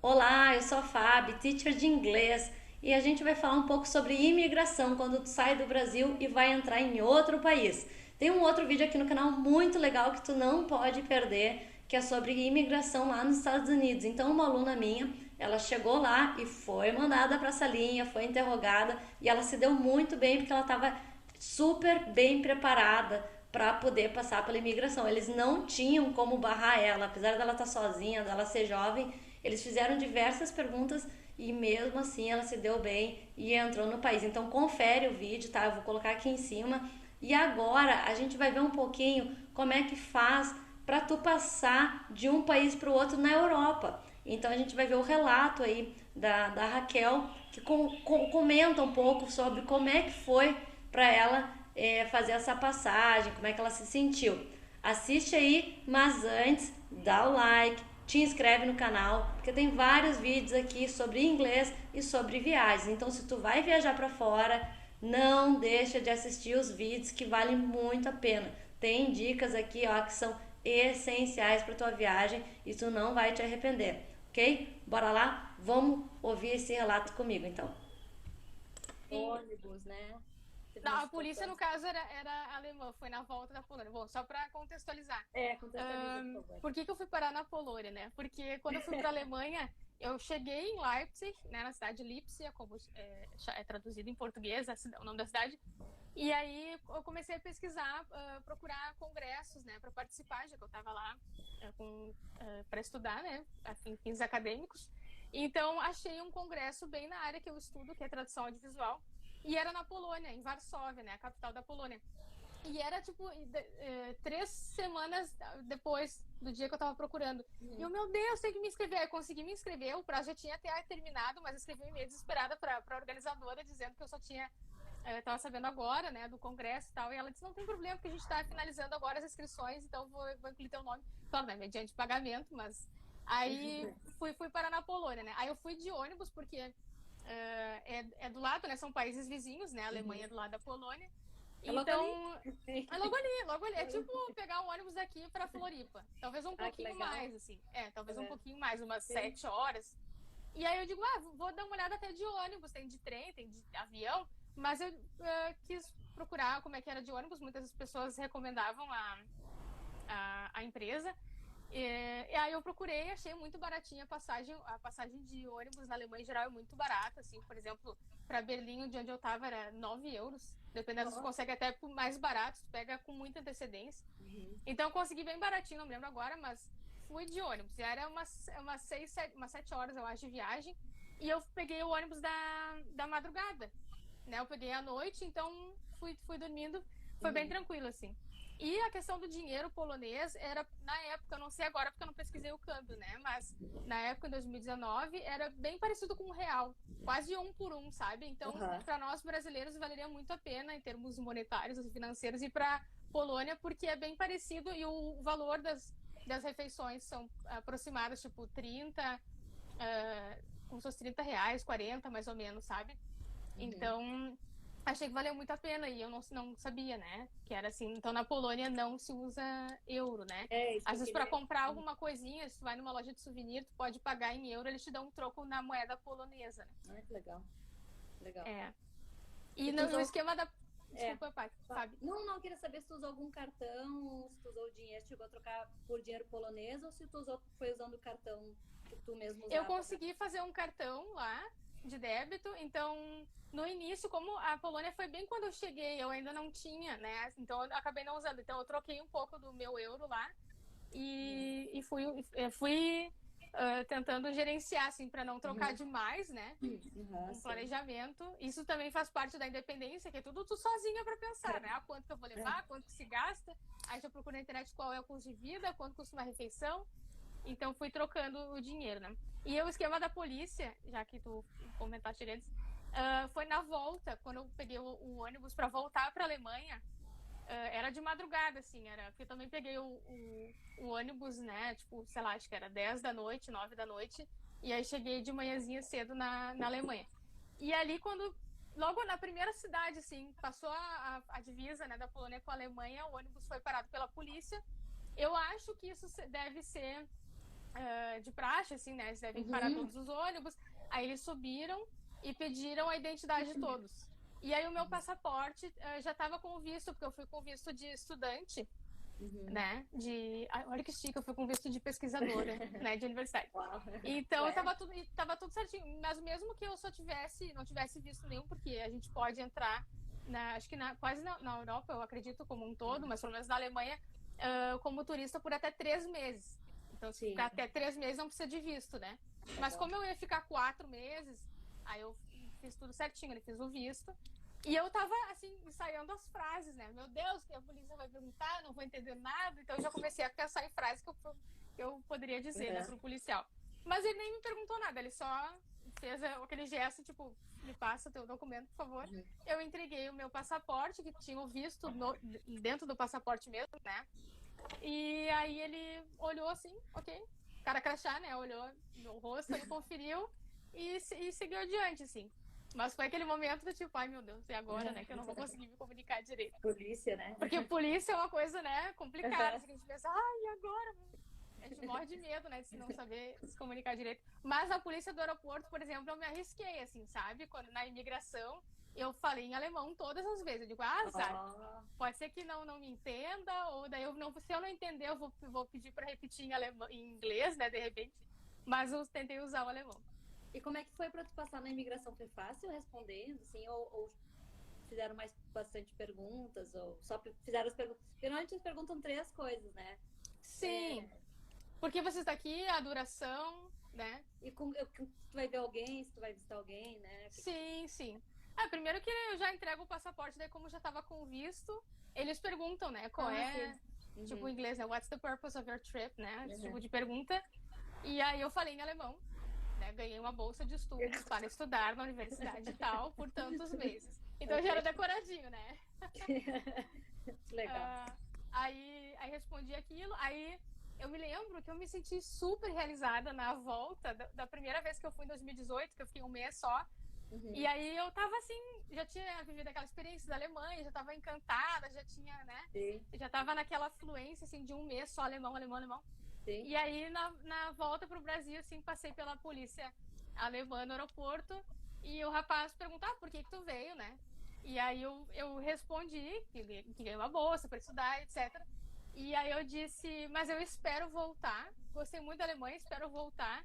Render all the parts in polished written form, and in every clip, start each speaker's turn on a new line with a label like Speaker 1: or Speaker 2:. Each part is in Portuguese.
Speaker 1: Olá, eu sou a Fábio, teacher de inglês, e a gente vai falar um pouco sobre imigração quando tu sai do Brasil e vai entrar em outro país. Tem um outro vídeo aqui no canal muito legal que tu não pode perder, que é sobre imigração lá nos Estados Unidos. Então, uma aluna minha, ela chegou lá e foi mandada para essa linha, foi interrogada e ela se deu muito bem porque ela estava super bem preparada para poder passar pela imigração. Eles não tinham como barrar ela, apesar dela estar sozinha, dela ser jovem, eles fizeram diversas perguntas e mesmo assim ela se deu bem e entrou no país. Então confere o vídeo, tá? Eu vou colocar aqui em cima. E agora a gente vai ver um pouquinho como é que faz para tu passar de um país para o outro na Europa. Então a gente vai ver o relato aí da Raquel, que comenta um pouco sobre como é que foi para ela fazer essa passagem, como é que ela se sentiu. Assiste aí, mas antes dá o like, te inscreve no canal, porque tem vários vídeos aqui sobre inglês e sobre viagens. Então, se tu vai viajar para fora, não deixa de assistir os vídeos que valem muito a pena. Tem dicas aqui, ó, que são essenciais para tua viagem e tu não vai te arrepender, ok? Bora lá? Vamos ouvir esse relato comigo, então.
Speaker 2: E
Speaker 1: Ônibus, né? Teve
Speaker 2: não,
Speaker 1: uma
Speaker 2: a polícia,
Speaker 1: situação.
Speaker 2: no caso, era alemã, foi na volta da Polônia. Bom, só para contextualizar,
Speaker 1: Contextualiza, por favor.
Speaker 2: por que, que eu fui parar na Polônia, né? Porque quando eu fui para a Alemanha, eu cheguei em Leipzig, né, na cidade de Lipsia, como é traduzido em português, o nome da cidade. E aí eu comecei a pesquisar, procurar congressos, né, para participar, já que eu estava lá para estudar, né, a fins acadêmicos. Então achei um congresso bem na área que eu estudo, que é tradução audiovisual, e era na Polônia, em Varsóvia, né, a capital da Polônia. E era tipo 3 semanas depois do dia que eu tava procurando. E eu, meu Deus, tem que me inscrever. Aí eu consegui me inscrever, o prazo já tinha até terminado, mas eu escrevi um e-mail desesperada pra organizadora, dizendo que eu só tinha. Eu tava sabendo agora, né, do congresso e tal. E ela disse: não tem problema, porque a gente tá finalizando agora as inscrições, então vou incluir teu nome. Claro, né, mediante pagamento, mas. Aí fui parar na Polônia, né? Aí eu fui de ônibus, porque é do lado, né? São países vizinhos, né? A Alemanha é do lado da Polônia.
Speaker 1: É logo ali.
Speaker 2: Então, é logo ali, logo ali. É tipo pegar um ônibus aqui para Floripa. Talvez um
Speaker 1: Ah, que
Speaker 2: pouquinho
Speaker 1: legal.
Speaker 2: mais, assim. Talvez um
Speaker 1: Uhum.
Speaker 2: pouquinho mais, umas
Speaker 1: Sim.
Speaker 2: 7 horas. E aí eu digo, vou dar uma olhada até de ônibus, tem de trem, tem de avião, mas eu quis procurar como é que era de ônibus. Muitas pessoas recomendavam a empresa. E aí eu procurei, achei muito baratinha a passagem de ônibus na Alemanha em geral é muito barata, assim, por exemplo, para Berlim, de onde eu estava, era 9 euros, dependendo, você
Speaker 1: Nossa.
Speaker 2: consegue até por mais barato, tu pega com muita antecedência. Então eu consegui bem baratinho, não me lembro agora, mas fui de ônibus, e era umas 7 horas, eu acho, de viagem, e eu peguei o ônibus da madrugada, né, eu peguei à noite, então fui dormindo, foi bem tranquilo, assim. E a questão do dinheiro polonês era, na época, eu não sei agora porque eu não pesquisei o câmbio, né? Mas na época, em 2019, era bem parecido com o real, quase um por um, sabe? Então,
Speaker 1: Uhum.
Speaker 2: para nós brasileiros, valeria muito a pena, em termos monetários e financeiros, ir para Polônia, porque é bem parecido e o valor das refeições são aproximadas, tipo, 30, como se fosse R$ 30, 40 mais ou menos, sabe? Então, achei que valeu muito a pena e eu não sabia, né? Que era assim. Então, na Polônia não se usa euro, né?
Speaker 1: É isso que
Speaker 2: Às
Speaker 1: eu
Speaker 2: vezes, para
Speaker 1: queria.
Speaker 2: comprar alguma coisinha, se tu vai numa loja de souvenir, tu pode pagar em euro, eles te dão um troco na moeda polonesa, né?
Speaker 1: Ah, que legal. Legal.
Speaker 2: É. E
Speaker 1: E tu
Speaker 2: no
Speaker 1: usou.
Speaker 2: esquema da.
Speaker 1: É.
Speaker 2: Desculpa, pai, Fábio.
Speaker 1: Não, eu queria saber se tu usou algum cartão, se tu usou dinheiro, chegou a trocar por dinheiro polonês ou se tu usou, foi usando o cartão que tu mesmo
Speaker 2: Eu
Speaker 1: usava pra.
Speaker 2: consegui fazer um cartão lá de débito, então no início, como a Polônia foi bem quando eu cheguei, eu ainda não tinha, né? Então eu acabei não usando. Então eu troquei um pouco do meu euro lá e fui tentando gerenciar, assim, para não trocar demais, né?
Speaker 1: Uhum,
Speaker 2: Com
Speaker 1: sim.
Speaker 2: planejamento. Isso também faz parte da independência, que é tudo tu sozinha para pensar, né? Quanto que eu vou levar, quanto que se gasta. Aí já procuro na internet qual é o custo de vida, quanto custa uma refeição. Então fui trocando o dinheiro, né? E o esquema da polícia, já que tu comentaste antes, foi na volta, quando eu peguei o ônibus para voltar para a Alemanha, era de madrugada, assim, era. Porque eu também peguei o ônibus, né? Tipo, sei lá, acho que era 10 da noite, 9 da noite. E aí cheguei de manhãzinha cedo na Alemanha. E ali, quando. Logo na primeira cidade, assim, passou a divisa, né, da Polônia com a Alemanha, o ônibus foi parado pela polícia. Eu acho que isso deve ser de praxe, assim, né? Eles devem parar
Speaker 1: Uhum.
Speaker 2: todos os ônibus. Aí eles subiram e pediram a identidade de todos. E aí o meu passaporte já estava com visto, porque eu fui com visto de estudante,
Speaker 1: Uhum.
Speaker 2: né? Olha que chique, eu fui com visto de pesquisadora, né? De universidade.
Speaker 1: Uau.
Speaker 2: Então
Speaker 1: Ué.
Speaker 2: tava tudo certinho. Mas mesmo que eu só não tivesse visto nenhum, porque a gente pode entrar acho que quase na Europa, eu acredito, como um todo, mas pelo menos na Alemanha, como turista por até 3 meses. Então, se ficar
Speaker 1: Sim.
Speaker 2: até 3 meses, não precisa de visto, né? Mas
Speaker 1: Aham.
Speaker 2: como eu ia ficar 4 meses, aí eu fiz tudo certinho, ele fiz o visto. E eu tava, assim, ensaiando as frases, né? Meu Deus, que a polícia vai perguntar, não vou entender nada. Então, eu já comecei a pensar em frases que eu poderia dizer, né,
Speaker 1: Uhum.
Speaker 2: pro policial. Mas ele nem me perguntou nada, ele só fez aquele gesto, tipo, me passa o teu documento, por favor.
Speaker 1: Uhum.
Speaker 2: Eu entreguei o meu passaporte, que tinha o visto dentro do passaporte mesmo, né? E aí ele olhou assim, ok, cara crachá, né? Olhou no rosto, ele conferiu e seguiu adiante, assim. Mas foi aquele momento do tipo, ai meu Deus, e agora, né? Que eu não vou conseguir me comunicar direito.
Speaker 1: Polícia, né?
Speaker 2: Porque polícia é uma coisa, né, complicada.
Speaker 1: Uhum.
Speaker 2: Assim, que a gente pensa, ai, e agora? A gente morre de medo, né, de não saber se comunicar direito. Mas a polícia do aeroporto, por exemplo, eu me arrisquei, assim, sabe? Quando na imigração, eu falei em alemão todas as vezes. Eu digo, azar.
Speaker 1: Oh.
Speaker 2: Pode ser que não me entenda, ou daí se eu não entender, eu vou pedir para repetir em inglês, né, de repente. Mas eu tentei usar o alemão.
Speaker 1: E como é que foi para tu passar na imigração? Foi fácil respondendo, assim, ou fizeram mais bastante perguntas, ou só fizeram as perguntas? Porque normalmente eles perguntam três coisas, né?
Speaker 2: Sim, porque você está aqui, a duração, né?
Speaker 1: E tu vai ver alguém, se tu vai visitar alguém, né?
Speaker 2: Sim, sim. Primeiro que eu já entrego o passaporte, daí como já tava com visto, eles perguntam, né, qual
Speaker 1: Ah, sim.
Speaker 2: é, tipo,
Speaker 1: Uhum.
Speaker 2: em inglês, né, what's the purpose of your trip, né, esse
Speaker 1: Uhum.
Speaker 2: tipo de pergunta. E aí eu falei em alemão, né, ganhei uma bolsa de estudos para estudar na universidade e tal, por tantos meses. Então já era
Speaker 1: Ok.
Speaker 2: decoradinho, né.
Speaker 1: Legal.
Speaker 2: Ah, aí respondi aquilo, aí eu me lembro que eu me senti super realizada na volta da primeira vez que eu fui em 2018, que eu fiquei um mês só. E
Speaker 1: Uhum.
Speaker 2: aí eu tava assim, já tinha vivido aquela experiência da Alemanha, já tava encantada, já tinha, né?
Speaker 1: Sim,
Speaker 2: Já tava naquela fluência, assim, de um mês só alemão, alemão, alemão.
Speaker 1: sim.
Speaker 2: E aí na volta pro Brasil, assim, passei pela polícia alemã no aeroporto e o rapaz perguntou, por que tu veio, né? E aí eu respondi que ganhei uma bolsa para estudar, etc. E aí eu disse, mas eu espero voltar, gostei muito da Alemanha, espero voltar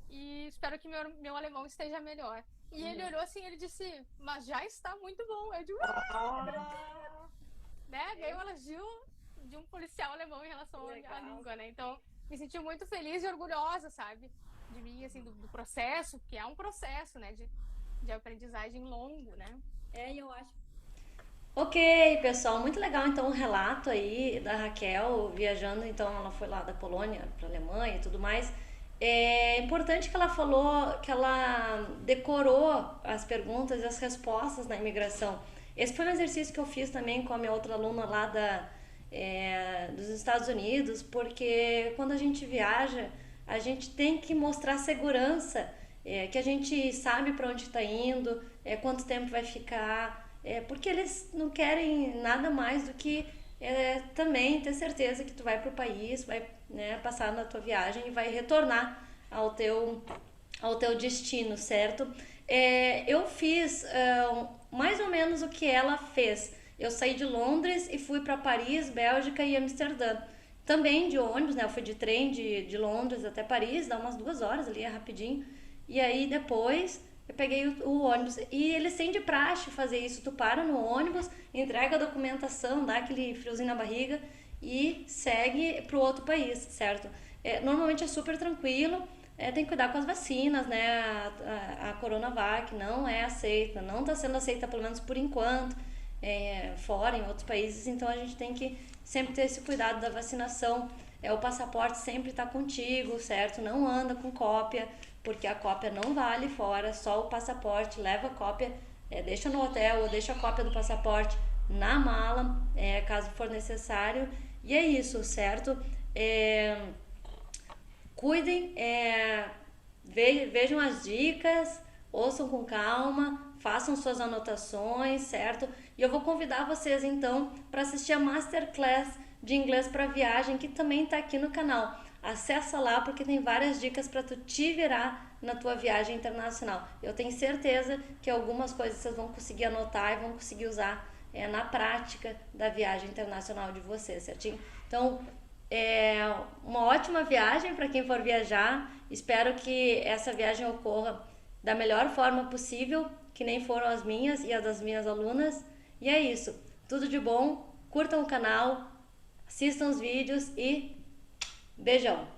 Speaker 2: e espero que meu alemão esteja melhor. E ele
Speaker 1: Uhum.
Speaker 2: olhou assim, ele disse, mas já está muito bom. Eu digo,
Speaker 1: Ah,
Speaker 2: né? Ganhei
Speaker 1: é
Speaker 2: um elogio de um policial alemão em relação à
Speaker 1: legal.
Speaker 2: língua, né? Então, me senti muito feliz e orgulhosa, sabe? De mim, assim, do processo, que é um processo, né? De aprendizagem longo, né?
Speaker 1: É, e eu acho. Ok, pessoal, muito legal então o relato aí da Raquel viajando, então ela foi lá da Polônia para a Alemanha e tudo mais. É importante que ela falou que ela decorou as perguntas e as respostas na imigração. Esse foi um exercício que eu fiz também com a minha outra aluna lá dos Estados Unidos, porque quando a gente viaja, a gente tem que mostrar segurança, que a gente sabe para onde está indo, quanto tempo vai ficar, porque eles não querem nada mais do que também ter certeza que tu vai para o país, vai, né, passar na tua viagem e vai retornar ao teu destino, certo? Eu fiz mais ou menos o que ela fez. Eu saí de Londres e fui para Paris, Bélgica e Amsterdã. Também de ônibus, né? Eu fui de trem de Londres até Paris, dá umas 2 horas ali, é rapidinho. E aí depois eu peguei o ônibus. E eles têm de praxe fazer isso. Tu para no ônibus, entrega a documentação, dá aquele friozinho na barriga e segue pro outro país, certo? Normalmente é super tranquilo. Tem que cuidar com as vacinas, né? A Coronavac não é aceita, não está sendo aceita, pelo menos por enquanto, fora, em outros países. Então a gente tem que sempre ter esse cuidado da vacinação. O passaporte sempre está contigo, certo? Não anda com cópia, porque a cópia não vale fora, só o passaporte. Leva a cópia, deixa no hotel ou deixa a cópia do passaporte na mala, caso for necessário. E é isso, certo? Cuidem, vejam as dicas, ouçam com calma, façam suas anotações, certo? E eu vou convidar vocês então para assistir a Masterclass de inglês para viagem, que também está aqui no canal. acessa lá porque tem várias dicas para tu te virar na tua viagem internacional. Eu tenho certeza que algumas coisas vocês vão conseguir anotar e vão conseguir usar na prática da viagem internacional de vocês, certinho? Então, uma ótima viagem para quem for viajar. Espero que essa viagem ocorra da melhor forma possível, que nem foram as minhas e as das minhas alunas. E é isso. Tudo de bom. Curtam o canal, assistam os vídeos e beijão!